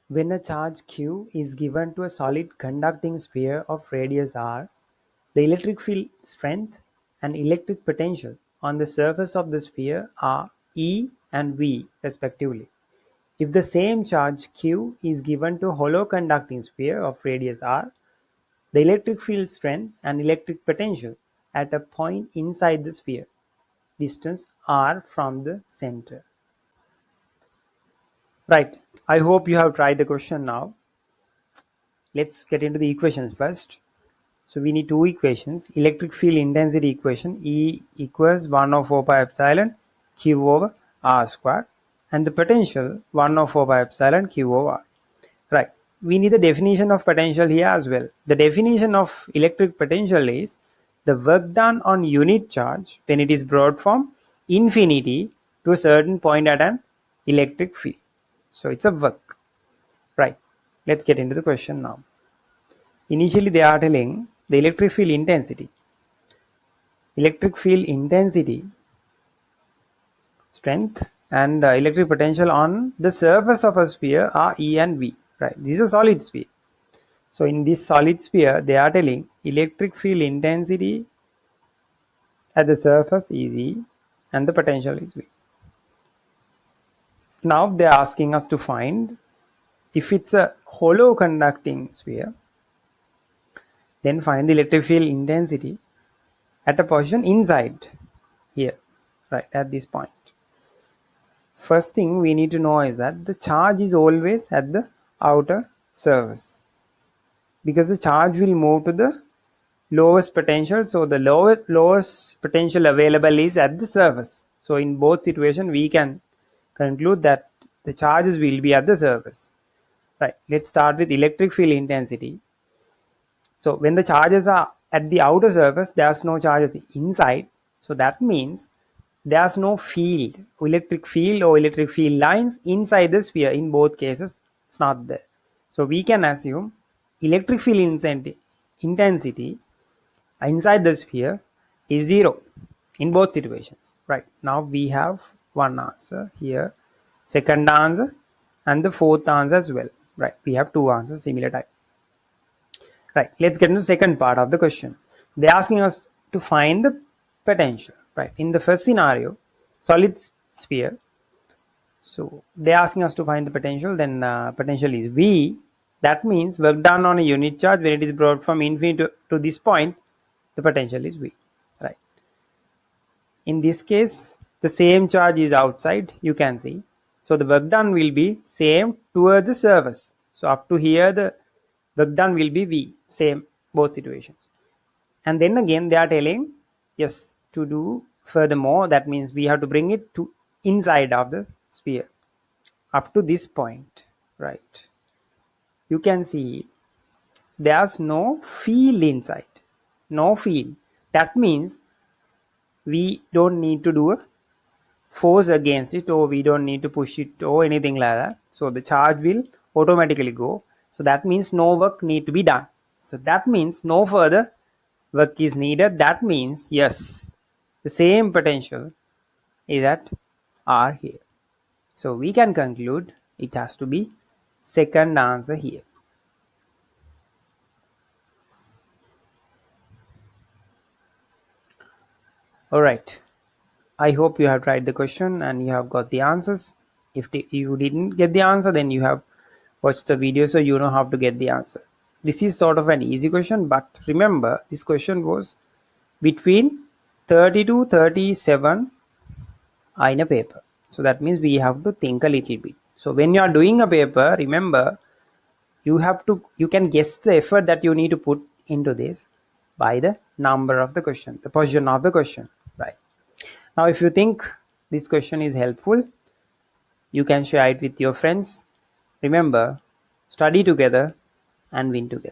When a charge q is given to a solid conducting sphere of radius r, the electric field strength and electric potential on the surface of the sphere are E and V respectively. If the same charge q is given to a hollow conducting sphere of radius r, the electric field strength and electric potential at a point inside the sphere, distance r from the center. Right. I hope you have tried the question now. Let's get into the equations first. So we need two equations. Electric field intensity equation, E equals 1 over 4 pi epsilon Q over R squared, and the potential 1 over 4 pi epsilon Q over R. Right. We need the definition of potential here as well. The definition of electric potential is the work done on unit charge when it is brought from infinity to a certain point at an electric field. So it's a work. Right. Let's get into the question now. Initially they are telling the electric field intensity. Electric field intensity, strength and electric potential on the surface of a sphere are E and V. Right. This is a solid sphere. So in this solid sphere they are telling electric field intensity at the surface is E and the potential is V. Now they are asking us to find if it's a hollow conducting sphere, then find the electric field intensity at a position inside here, right, at this point. First thing we need to know is that the charge is always at the outer surface, because the charge will move to the lowest potential. So the lowest potential available is at the surface. So in both situations we can conclude that the charges will be at the surface. Right. Let's start with electric field intensity. So when the charges are at the outer surface, there's no charges inside. So that means there's no field, electric field or electric field lines inside the sphere. In both cases, it's not there. So we can assume electric field intensity inside the sphere is 0 in both situations. Right. Now we have one answer here, second answer, and the fourth answer as well. Right. We have two answers similar type. Right. Let's get into the second part of the question. They're asking us to find the potential. Right. In the first scenario, solid sphere. So they're asking us to find the potential. Then potential is V. That means work done on a unit charge when it is brought from infinity to this point, the potential is V. Right. In this case, the same charge is outside, you can see. So the work done will be same towards the surface. So up to here, the work done will be V, same both situations. And then again, they are telling, yes, to do furthermore, that means we have to bring it to inside of the sphere up to this point, right? You can see there's no field inside, no field. That means we don't need to do a force against it, or we don't need to push it or anything like that. So the charge will automatically go. So that means no work need to be done. So that means no further work is needed. That means yes, the same potential is at R here. So we can conclude it has to be second answer here. Alright, I hope you have tried the question and you have got the answers. If you didn't get the answer, then you have watched the video so you know how to get the answer. This is sort of an easy question, but remember this question was between 30 to 37 in a paper. So that means we have to think a little bit. So when you are doing a paper, remember you can guess the effort that you need to put into this by the number of the question, the position of the question, right? Now if you think this question is helpful, you can share it with your friends. Remember, study together and win together.